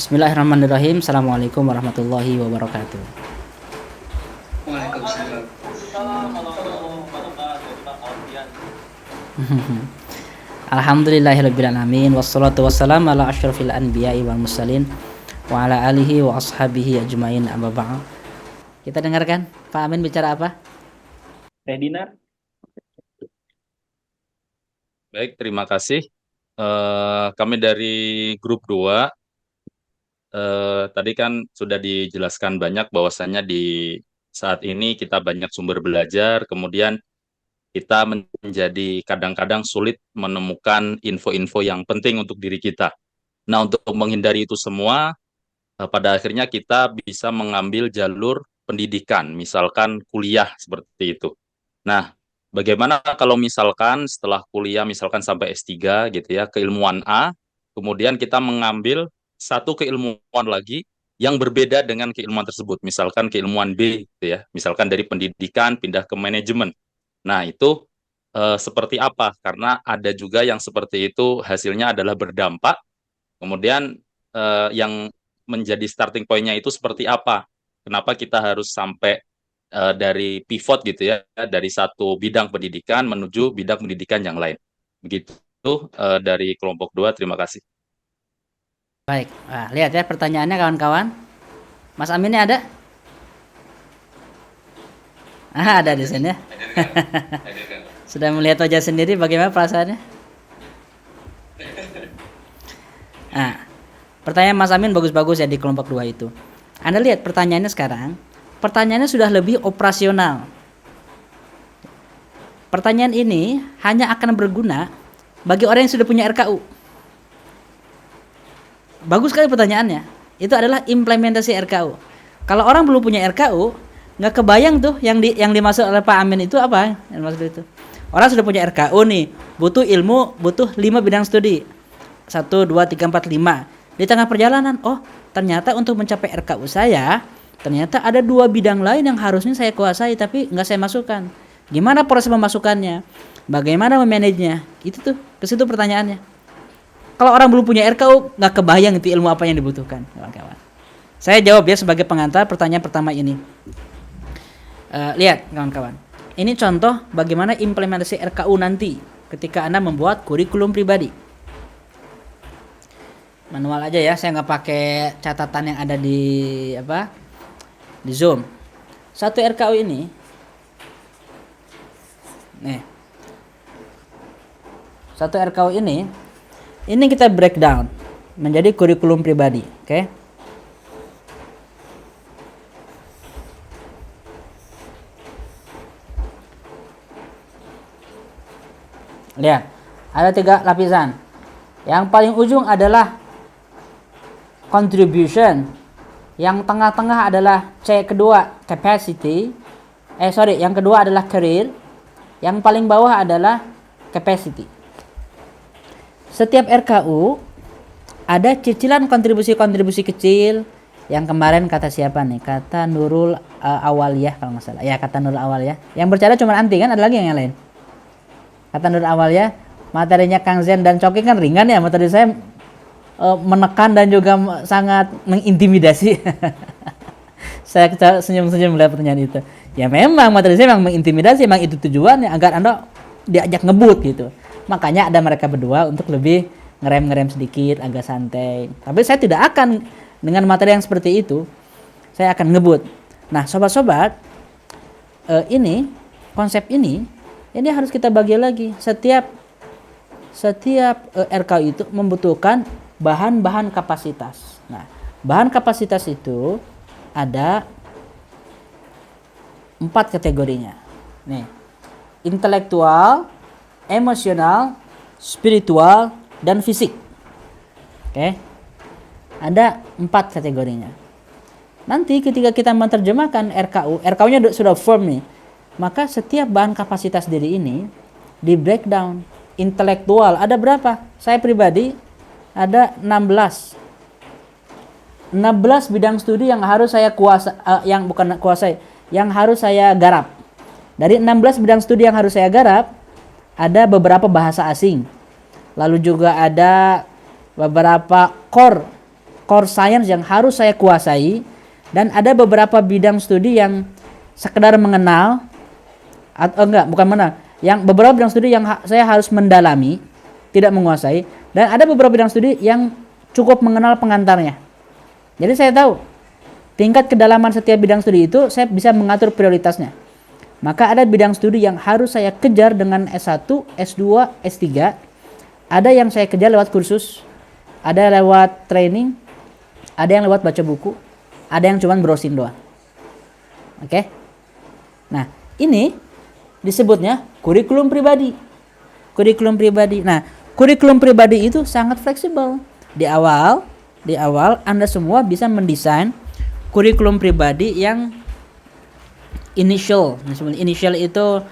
Bismillahirrahmanirrahim. Assalamualaikum warahmatullahi wabarakatuh. Waalaikumsalam. Alhamdulillahirabbil alamin wassalatu wassalamu ala asyrafil anbiya'i wal mursalin wa ala alihi wa ashabihi ajmain amma ba'd. Kita dengarkan Pak Amin bicara apa? Teh Dinar, Baik, terima kasih. Kami dari grup 2, tadi kan sudah dijelaskan banyak bahwasannya di saat ini kita banyak sumber belajar, kemudian kita menjadi kadang-kadang sulit menemukan info-info yang penting untuk diri kita. Nah, untuk menghindari itu semua, pada akhirnya kita bisa mengambil jalur pendidikan, misalkan kuliah seperti itu. Nah, bagaimana kalau misalkan setelah kuliah, misalkan sampai S3 gitu ya, keilmuan A, kemudian kita mengambil satu keilmuan lagi yang berbeda dengan keilmuan tersebut, misalkan keilmuan B gitu ya, misalkan dari pendidikan pindah ke manajemen. Nah, itu seperti apa? Karena ada juga yang seperti itu hasilnya adalah berdampak, kemudian yang menjadi starting point-nya itu seperti apa? Kenapa kita harus sampai dari pivot gitu ya, dari satu bidang pendidikan menuju bidang pendidikan yang lain. Begitu dari kelompok 2, terima kasih. Baik. Nah, lihat ya pertanyaannya kawan-kawan. Mas Aminnya ada? Ada di sini ya. Sudah melihat wajah sendiri bagaimana perasaannya? Nah, pertanyaan Mas Amin bagus-bagus ya di kelompok 2 itu. Anda lihat pertanyaannya sekarang. Pertanyaannya sudah lebih operasional. Pertanyaan ini hanya akan berguna bagi orang yang sudah punya RKU. Bagus sekali pertanyaannya. Itu adalah implementasi RKU. Kalau orang belum punya RKU, nggak kebayang tuh yang dimaksud oleh Pak Amin itu apa? Yang maksud itu. Orang sudah punya RKU nih, butuh ilmu, butuh 5 bidang studi. 1, 2, 3, 4, 5. Di tengah perjalanan, oh ternyata untuk mencapai RKU saya, ternyata ada 2 bidang lain yang harusnya saya kuasai tapi nggak saya masukkan. Gimana proses memasukkannya? Bagaimana memanagenya? Itu tuh, ke situ pertanyaannya. Kalau orang belum punya RKU, nggak kebayang itu ilmu apa yang dibutuhkan, kawan-kawan. Saya jawab ya sebagai pengantar pertanyaan pertama ini. Lihat, kawan-kawan. Ini contoh bagaimana implementasi RKU nanti ketika Anda membuat kurikulum pribadi. Manual aja ya, saya nggak pakai catatan yang ada di Zoom. Satu RKU ini, nih, satu RKU ini kita breakdown menjadi kurikulum pribadi, oke? Lihat, ada 3 lapisan. Yang paling ujung adalah contribution. Yang tengah-tengah adalah C kedua capacity. Yang kedua adalah career. Yang paling bawah adalah capacity. Setiap RKU ada cicilan kontribusi-kontribusi kecil. Yang kemarin kata siapa nih? Kata Nurul Awaliyah kalau nggak salah. Ya, kata Nurul Awaliyah. Yang bercanda cuma Anti kan? Ada lagi yang lain? Kata Nurul Awaliyah, materinya Kang Zen dan Coki kan ringan ya. Materi saya menekan dan juga sangat mengintimidasi. Saya senyum-senyum melihat pertanyaan itu. Ya memang materi saya memang mengintimidasi, memang itu tujuannya agar Anda diajak ngebut gitu. Makanya ada mereka berdua untuk lebih ngerem-ngerem sedikit, agak santai. Tapi saya tidak akan dengan materi yang seperti itu. Saya akan ngebut. Nah, sobat-sobat, ini konsep ini harus kita bagi lagi. Setiap RKU itu membutuhkan bahan-bahan kapasitas. Nah, bahan kapasitas itu ada 4 kategorinya. Nih, intelektual, emosional, spiritual, dan fisik. Oke. Ada 4 kategorinya. Nanti ketika kita menerjemahkan RKU-nya sudah firm nih. Maka setiap bahan kapasitas diri ini di breakdown. Intelektual ada berapa? Saya pribadi ada 16 bidang studi yang harus saya yang harus saya garap. Dari 16 bidang studi yang harus saya garap, ada beberapa bahasa asing. Lalu juga ada beberapa core core science yang harus saya kuasai, dan ada beberapa bidang studi yang sekedar mengenal atau bukan mengenal, yang beberapa bidang studi yang saya harus mendalami, tidak menguasai, dan ada beberapa bidang studi yang cukup mengenal pengantarnya. Jadi saya tahu tingkat kedalaman setiap bidang studi itu, saya bisa mengatur prioritasnya. Maka ada bidang studi yang harus saya kejar dengan S1, S2, S3. Ada yang saya kejar lewat kursus, ada lewat training, ada yang lewat baca buku, ada yang cuma browsing doang. Oke? Nah, ini disebutnya kurikulum pribadi. Kurikulum pribadi. Nah, kurikulum pribadi itu sangat fleksibel. Di awal Anda semua bisa mendesain kurikulum pribadi yang initial. Initial itu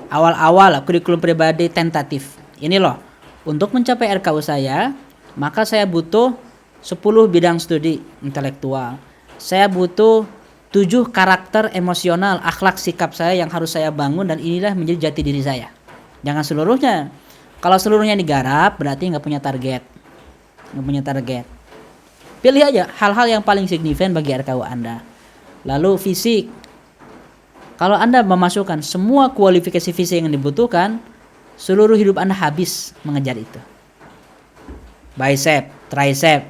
awal-awal, kurikulum pribadi tentatif. Ini loh, untuk mencapai RKU saya, maka saya butuh 10 bidang studi intelektual. Saya butuh 7 karakter emosional, akhlak sikap saya yang harus saya bangun, dan inilah menjadi jati diri saya. Jangan seluruhnya. Kalau seluruhnya digarap, berarti nggak punya target. Pilih aja hal-hal yang paling signifikan bagi RKU Anda. Lalu fisik. Kalau Anda memasukkan semua kualifikasi fisik yang dibutuhkan, seluruh hidup Anda habis mengejar itu. Bicep, tricep,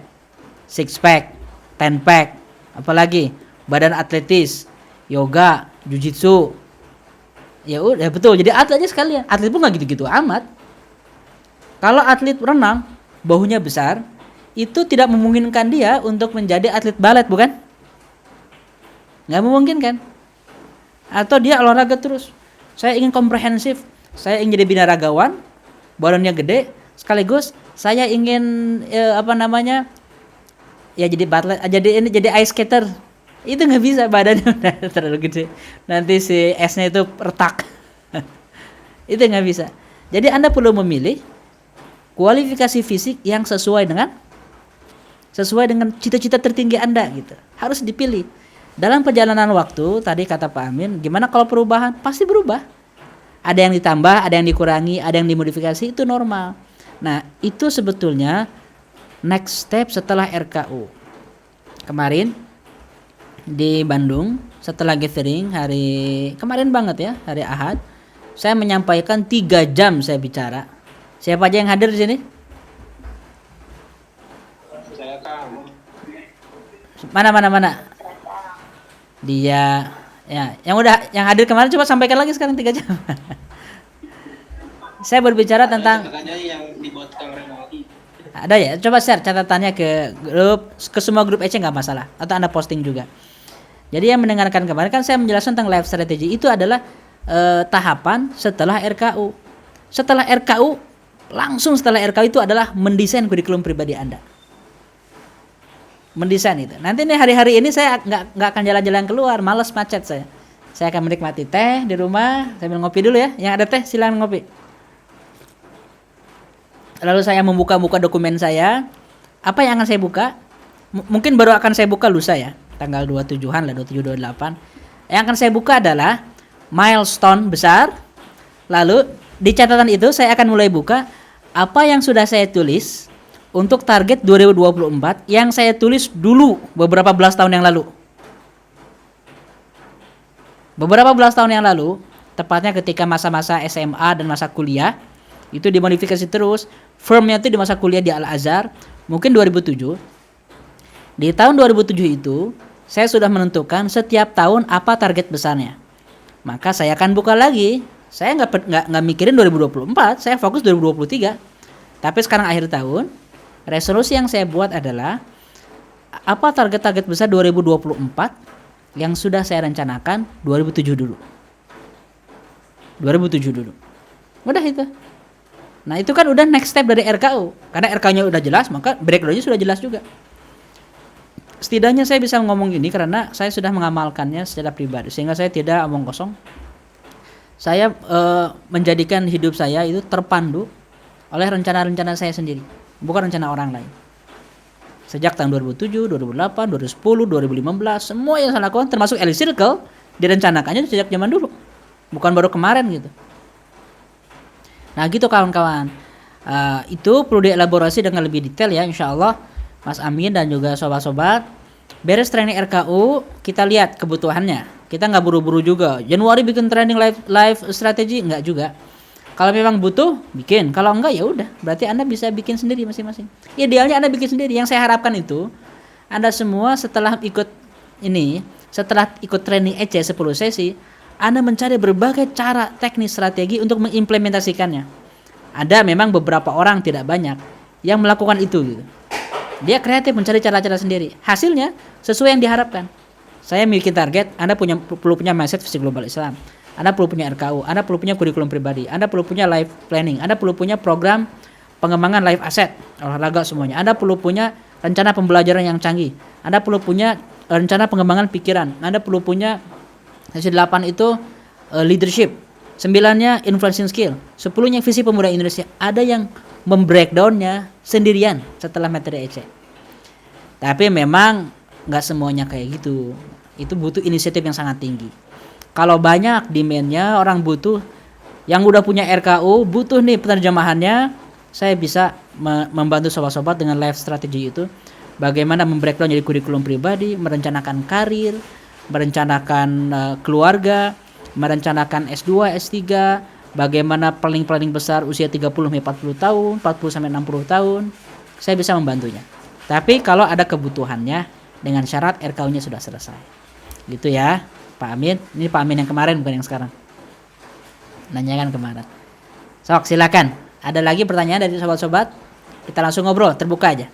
six pack, 10 pack, apalagi badan atletis, yoga, jujitsu. Ya udah, betul. Jadi atlet aja sekalian. Atlet pun nggak gitu-gitu amat. Kalau atlet renang, bahunya besar, itu tidak memungkinkan dia untuk menjadi atlet balet, bukan? Nggak memungkinkan. Atau dia olahraga terus. Saya ingin komprehensif, saya ingin jadi binaragawan, badannya gede, sekaligus saya ingin ya jadi batlet, jadi ice skater. Itu nggak bisa, badannya udah terlalu gede. Nanti si esnya itu retak. Itu nggak bisa. Jadi Anda perlu memilih kualifikasi fisik yang sesuai dengan cita-cita tertinggi Anda gitu. Harus dipilih. Dalam perjalanan waktu, tadi kata Pak Amin, gimana kalau perubahan? Pasti berubah. Ada yang ditambah, ada yang dikurangi, ada yang dimodifikasi, itu normal. Nah, itu sebetulnya next step setelah RKU. Kemarin di Bandung, setelah gathering hari kemarin banget ya, hari Ahad, saya menyampaikan 3 jam saya bicara. Siapa aja yang hadir di sini? Saya Kang. Mana? Dia ya, yang hadir kemarin coba sampaikan lagi sekarang 3 jam. Saya berbicara tentang Katanya yang dibuat Kang Renaldi. ada ya, coba share catatannya ke semua grup EC nggak masalah, atau Anda posting juga. Jadi yang mendengarkan kemarin kan saya menjelaskan tentang life strategy itu adalah tahapan setelah RKU. Langsung setelah RKU itu adalah mendesain kurikulum pribadi Anda. Mendesain itu. Nanti nih hari-hari ini saya nggak akan jalan-jalan keluar, malas macet saya. Saya akan menikmati teh di rumah, sambil ngopi dulu ya. Yang ada teh silakan ngopi. Lalu saya membuka dokumen saya. Apa yang akan saya buka? Mungkin baru akan saya buka lusa ya, tanggal 27-an lah, 27 28. Yang akan saya buka adalah milestone besar. Lalu di catatan itu saya akan mulai buka apa yang sudah saya tulis untuk target 2024 yang saya tulis dulu beberapa belas tahun yang lalu. Beberapa belas tahun yang lalu, tepatnya ketika masa-masa SMA dan masa kuliah, itu dimodifikasi terus. Firmnya itu di masa kuliah di Al-Azhar, mungkin 2007. Di tahun 2007 itu, saya sudah menentukan setiap tahun apa target besarnya. Maka saya akan buka lagi. Saya nggak mikirin 2024, saya fokus 2023. Tapi sekarang akhir tahun, resolusi yang saya buat adalah apa target-target besar 2024 yang sudah saya rencanakan 2007 dulu. 2007 dulu. Udah itu. Nah, itu kan udah next step dari RKU. Karena RKU-nya udah jelas, maka breakdown-nya sudah jelas juga. Setidaknya saya bisa ngomong gini karena saya sudah mengamalkannya secara pribadi, sehingga saya tidak omong kosong. Saya menjadikan hidup saya itu terpandu oleh rencana-rencana saya sendiri, bukan rencana orang lain. Sejak tahun 2007, 2008, 2010, 2015, semua yang saya lakukan termasuk Elite Circle direncanakannya sejak zaman dulu, bukan baru kemarin gitu. Nah gitu kawan-kawan, itu perlu dielaborasi dengan lebih detail ya, insya Allah Mas Amin dan juga sobat-sobat. Beres training RKU, kita lihat kebutuhannya. Kita nggak buru-buru juga. Januari bikin training live strategi nggak juga. Kalau memang butuh, bikin. Kalau enggak ya udah. Berarti Anda bisa bikin sendiri masing-masing. Idealnya Anda bikin sendiri. Yang saya harapkan itu Anda semua setelah ikut training EC 10 sesi, Anda mencari berbagai cara teknis strategi untuk mengimplementasikannya. Ada memang beberapa orang, tidak banyak, yang melakukan itu gitu. Dia kreatif mencari cara-cara sendiri. Hasilnya sesuai yang diharapkan. Saya memiliki target, Anda perlu punya mindset visi global Islam. Anda perlu punya RKU, Anda perlu punya kurikulum pribadi, Anda perlu punya life planning, Anda perlu punya program pengembangan life asset, olahraga semuanya. Anda perlu punya rencana pembelajaran yang canggih. Anda perlu punya rencana pengembangan pikiran. Anda perlu punya sesi 8 itu leadership. 9-nya influencing skill. 10-nya visi pemuda Indonesia. Ada yang membreakdownnya sendirian setelah materi EC. Tapi memang nggak semuanya kayak gitu. Itu butuh inisiatif yang sangat tinggi. Kalau banyak demand-nya, orang butuh, yang udah punya RKU, butuh nih penerjemahannya, saya bisa membantu sobat-sobat dengan life strategy itu. Bagaimana membreakdown jadi kurikulum pribadi, merencanakan karir, merencanakan keluarga, merencanakan S2, S3, bagaimana planning besar usia 30-40 tahun, 40-60 tahun, saya bisa membantunya. Tapi kalau ada kebutuhannya, dengan syarat RKU-nya sudah selesai. Gitu ya. Pak Amin, ini Pak Amin yang kemarin bukan yang sekarang. Nanyakan kemarin. Sok, silakan. Ada lagi pertanyaan dari sobat-sobat? Kita langsung ngobrol, terbuka aja.